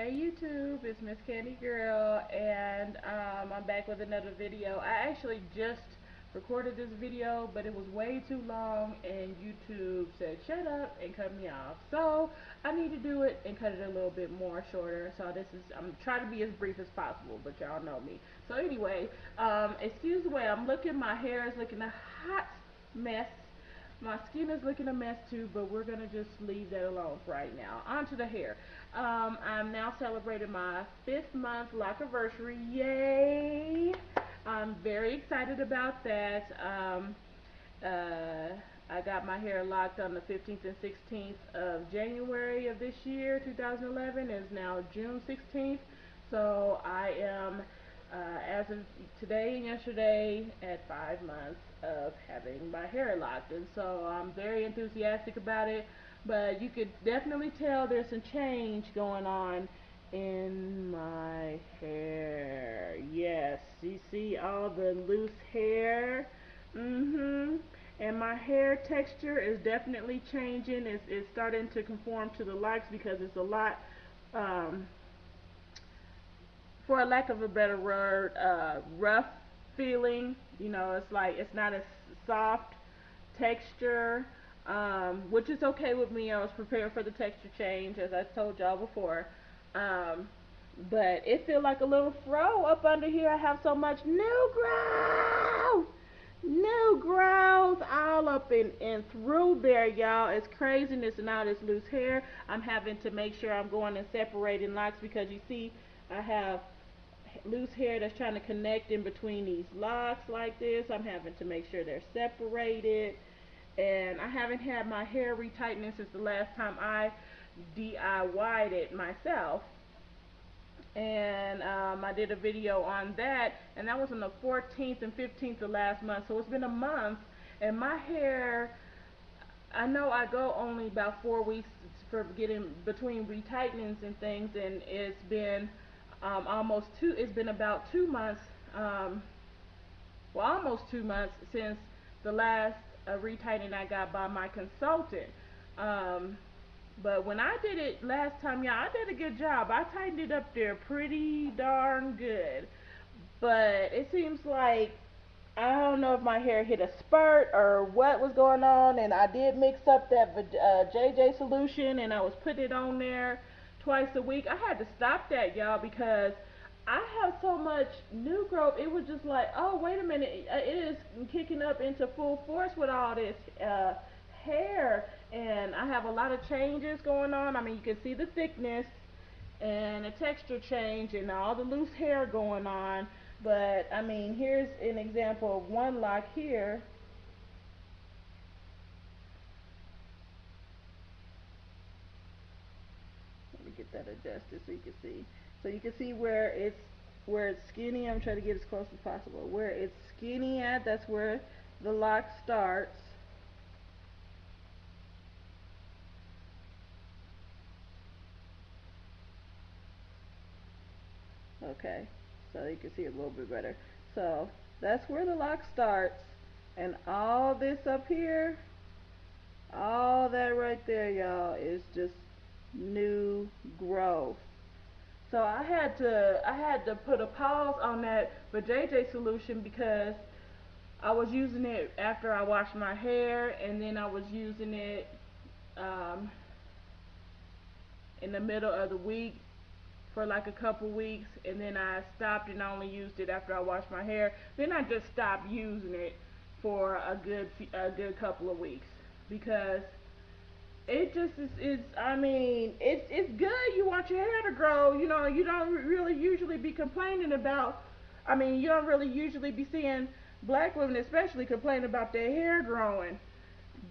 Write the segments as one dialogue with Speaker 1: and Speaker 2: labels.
Speaker 1: Hey YouTube, it's Miss Candy Girl, and I'm back with another video. I actually just recorded this video, but it was way too long, and YouTube said shut up and cut me off. So I need to do it and cut it a little bit more shorter. So I'm trying to be as brief as possible, but y'all know me. So anyway, excuse the way I'm looking. My hair is looking a hot mess. My skin is looking a mess too, but we're gonna just leave that alone for right now. On to the hair. I'm now celebrating my 5th month lock anniversary. Yay! I'm very excited about that. I got my hair locked on the 15th and 16th of January of this year, 2011. It's now June 16th. So I am, as of today and yesterday, at 5 months of having my hair locked. And so I'm very enthusiastic about it. But you could definitely tell there's some change going on in my hair. Yes, you see all the loose hair. And my hair texture is definitely changing. It's starting to conform to the likes because it's a lot, for a lack of a better word, rough feeling. You know, it's like it's not a soft texture, which is okay with me. I was prepared for the texture change, as I told y'all before. Um, but it feel like a little fro up under here. I have so much new growth all up in through there, y'all. It's craziness, and all this loose hair. I'm having to make sure I'm going and separating locks because you see I have loose hair that's trying to connect in between these locks like this. I'm having to make sure they're separated. And I haven't had my hair retightening since the last time I DIY'd it myself. And I did a video on that, and that was on the 14th and 15th of last month. So it's been a month, and my hair, I know I go only about 4 weeks for getting between retightenings and things, and it's been it's been about 2 months, almost 2 months since the last retightening I got by my consultant. Um, but when I did it last time, y'all, I did a good job. I tightened it up there pretty darn good. But it seems like, I don't know if my hair hit a spurt or what was going on, and I did mix up that JJ solution, and I was putting it on there twice a week. I had to stop that, y'all, because I have so much new growth. It was just like, oh, wait a minute, it is kicking up into full force with all this hair, and I have a lot of changes going on. I mean, you can see the thickness and the texture change and all the loose hair going on. But I mean, here's an example of one lock here. Let me get that adjusted so you can see. So you can see where it's skinny. I'm trying to get as close as possible. Where it's skinny at, that's where the lock starts. Okay, so you can see it a little bit better. So that's where the lock starts, and all this up here, all that right there, y'all, is just new growth. So I had to put a pause on that for JJ solution because I was using it after I washed my hair, and then I was using it um, in the middle of the week for like a couple weeks, and then I stopped and I only used it after I washed my hair. Then I just stopped using it for a good couple of weeks because it just is I mean, it's good. You want your hair to grow. You know, you don't really usually be complaining about. I mean, you don't really usually be seeing black women, especially, complain about their hair growing.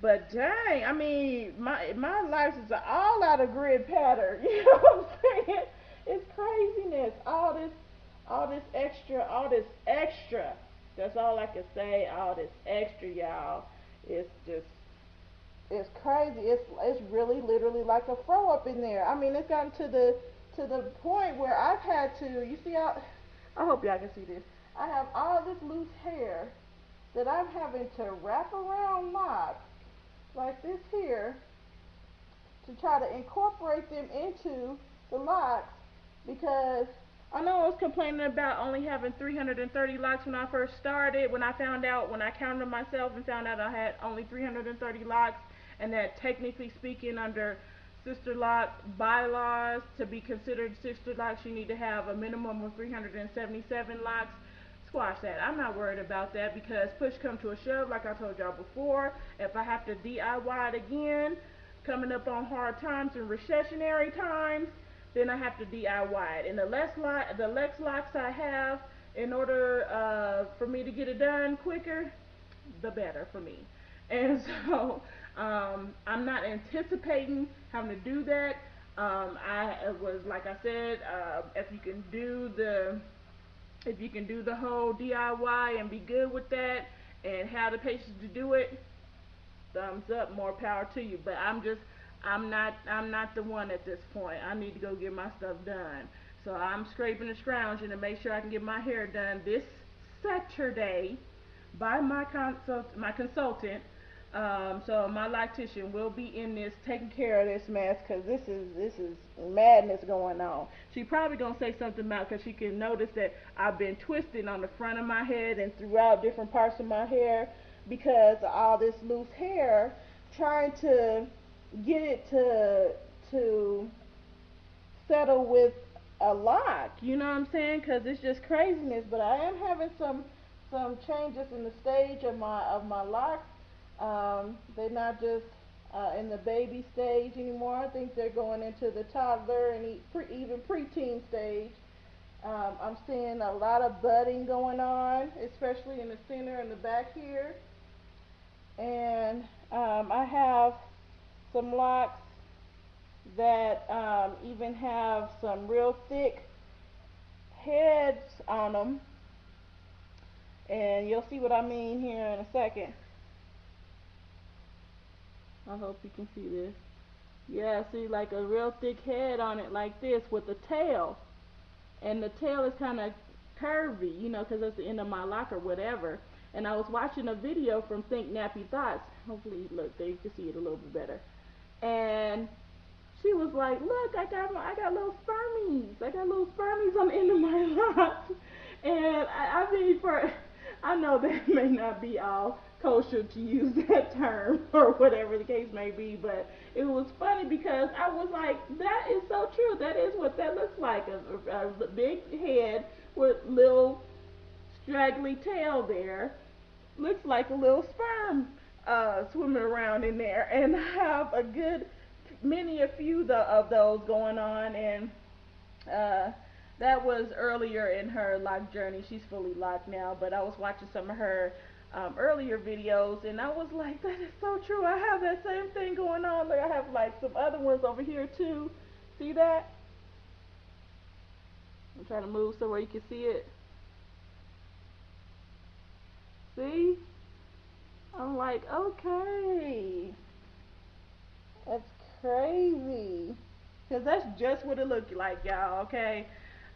Speaker 1: But dang, I mean, my life is an all out of grid pattern. You know what I'm saying? It's craziness. All this extra. That's all I can say. All this extra, y'all. It's just, it's crazy. It's really literally like a fro up in there. I mean, it's gotten to the point where I've had to. You see, I hope y'all can see this. I have all this loose hair that I'm having to wrap around locks like this here to try to incorporate them into the locks. because I know I was complaining about only having 330 locks when I first started. When I counted myself and found out I had only 330 locks, and that technically speaking, under Sister Lock bylaws, to be considered Sister Locks, you need to have a minimum of 377 locks. Squash that. I'm not worried about that because push come to a shove, like I told y'all before. If I have to DIY it again, coming up on hard times and recessionary times, then I have to DIY it. And the less locks I have, in order for me to get it done quicker, the better for me. And so I'm not anticipating having to do that. I was, like I said, if you can do the whole DIY and be good with that and have the patience to do it, thumbs up, more power to you. But I'm not the one at this point. I need to go get my stuff done. So I'm scraping and scrounging to make sure I can get my hair done this Saturday by my consultant. So my loctician will be in this taking care of this mess, because this is madness going on. She probably gonna say something about, because she can notice that I've been twisting on the front of my head and throughout different parts of my hair because of all this loose hair, trying to get it to settle with a lock. You know what I'm saying? Because it's just craziness. But I am having some changes in the stage of my locks. They're not just in the baby stage anymore. I think they're going into the toddler and even preteen stage. I'm seeing a lot of budding going on, especially in the center and the back here. And I have some locks that even have some real thick heads on them, and you'll see what I mean here in a second. I hope you can see this. Yeah, see, like a real thick head on it like this with a tail, and the tail is kind of curvy, because that's the end of my lock or whatever. And I was watching a video from Think Nappy Thoughts. Hopefully, look, they can see it a little bit better. And she was like, "Look, I got little spermies. I got little spermies on the end of my lock." And I mean, I know that may not be all kosher to use that term or whatever the case may be, but it was funny because I was like, that is so true. That is what that looks like, a big head with little straggly tail there. Looks like a little sperm swimming around in there, and I have a few of those going on. And uh, that was earlier in her lock journey. She's fully locked now, but I was watching some of her earlier videos, and I was like, that is so true. I have that same thing going on. Like, I have like some other ones over here too. See that? I'm trying to move so where you can see it. See? I'm like, okay, that's crazy. Cause that's just what it looked like, y'all. Okay.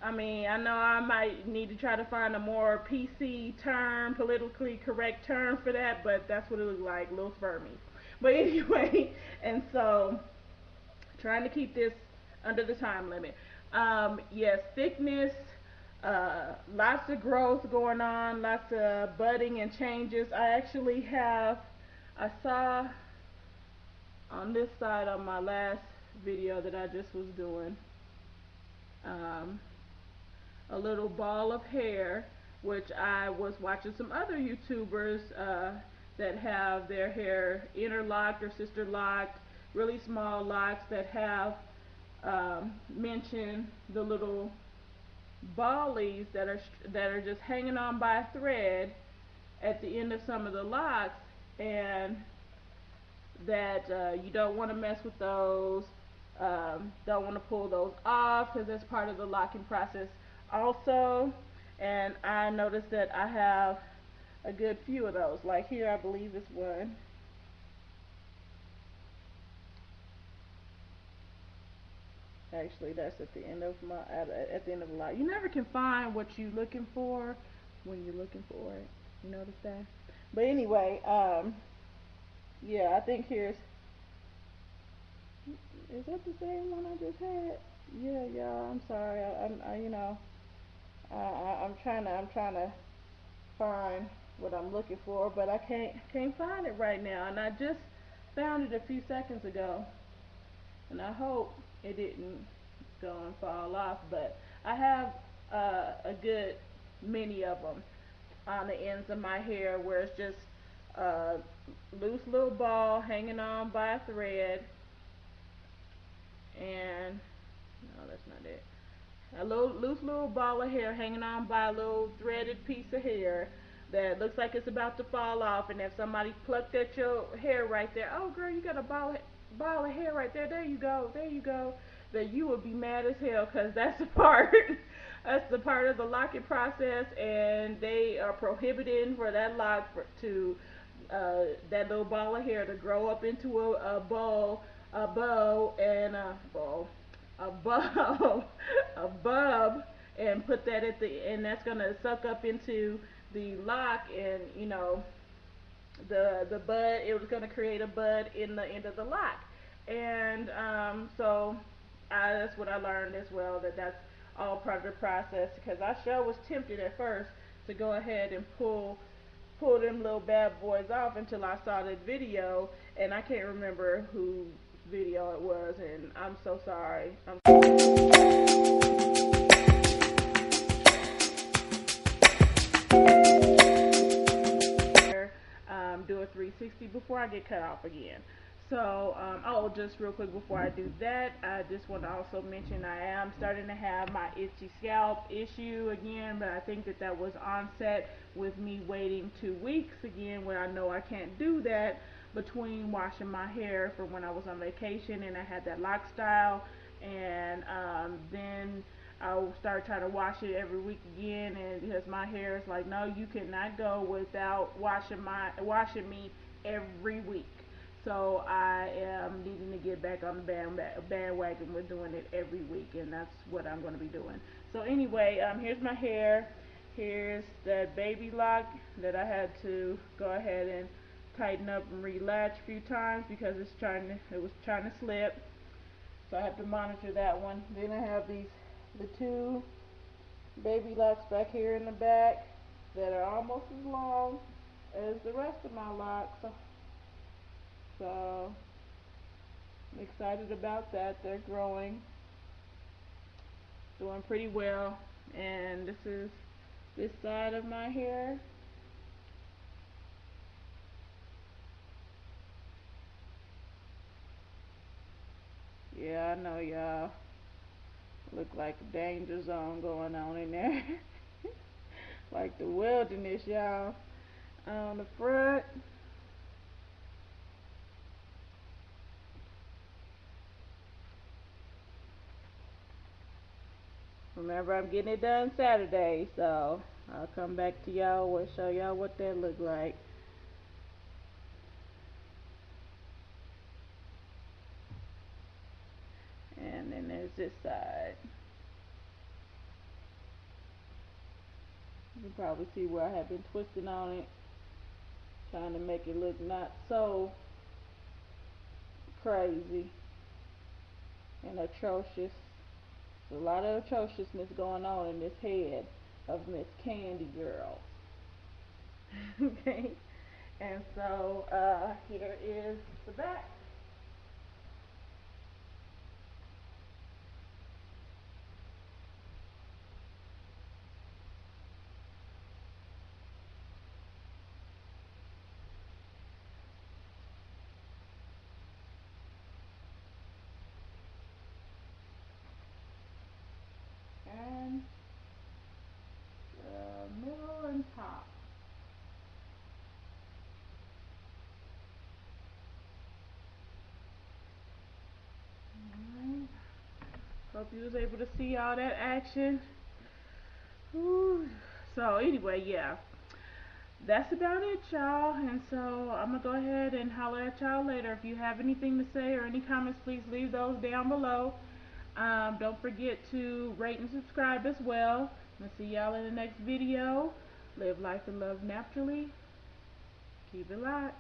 Speaker 1: I mean, I know I might need to try to find a more PC term, politically correct term for that, but that's what it looked like, little spermies. But anyway, and so trying to keep this under the time limit. Yes, thickness, lots of growth going on, lots of budding and changes. I saw on this side on my last video that I just was doing, um, a little ball of hair, which I was watching some other YouTubers that have their hair interlocked or sister locked, really small locks that have mentioned the little ballies that are just hanging on by a thread at the end of some of the locks, and that you don't want to mess with those. Don't want to pull those off because that's part of the locking process also. And I noticed that I have a good few of those. Like here, I believe is one. Actually, that's at the end of at the end of the lock. You never can find what you're looking for when you're looking for it. You notice that? But anyway, yeah, I think is that the same one I just had? Yeah, y'all, I'm sorry. You know, I'm trying to find what I'm looking for, but I can't find it right now. And I just found it a few seconds ago, and I hope it didn't go and fall off. But I have a good many of them on the ends of my hair where it's just a loose little ball hanging on by a thread, and no, that's not it. A little loose little ball of hair hanging on by a little threaded piece of hair that looks like it's about to fall off. And if somebody plucked at your hair right there, oh girl, you got a ball of hair right there. There you go, there you go. That you would be mad as hell because that's the part. That's the part of the locking process, and they are prohibiting for that to that little ball of hair to grow up into a bow, and a bow, a bulb, a bulb, and put that at the, and that's gonna suck up into the lock, and you know, the bud. It was gonna create a bud in the end of the lock, and so that's what I learned as well. That's all part of the process, because I sure was tempted at first to go ahead and pull them little bad boys off until I saw that video, and I can't remember whose video it was, and I'm so sorry. Do a 360 before I get cut off again. So, oh, just real quick before I do that, I just want to also mention I am starting to have my itchy scalp issue again, but I think that was onset with me waiting 2 weeks again, when I know I can't do that between washing my hair from when I was on vacation and I had that lock style, and then I'll start trying to wash it every week again, and because my hair is like, no, you cannot go without washing me every week. So I am needing to get back on the bandwagon with doing it every week, and that's what I'm going to be doing. So anyway, here's my hair. Here's that baby lock that I had to go ahead and tighten up and relatch a few times because it was trying to slip. So I have to monitor that one. Then I have the two baby locks back here in the back that are almost as long as the rest of my locks. So I'm excited about that. They're growing, doing pretty well. And this is this side of my hair. Yeah, I know y'all. Look like a danger zone going on in there. Like the wilderness, y'all. On the front, remember, I'm getting it done Saturday, so I'll come back to y'all and show y'all what that look like. And then there's this side. You can probably see where I have been twisting on it, trying to make it look not so crazy and atrocious. There's a lot of atrociousness going on in this head of Miss Candy Girl. Okay, and so here is the back. And the middle and top. Alright. Hope you was able to see all that action. Whew. So anyway, yeah. That's about it, y'all. And so I'm going to go ahead and holler at y'all later. If you have anything to say or any comments, please leave those down below. Don't forget to rate and subscribe as well. I'll see y'all in the next video. Live life and love naturally. Keep it locked.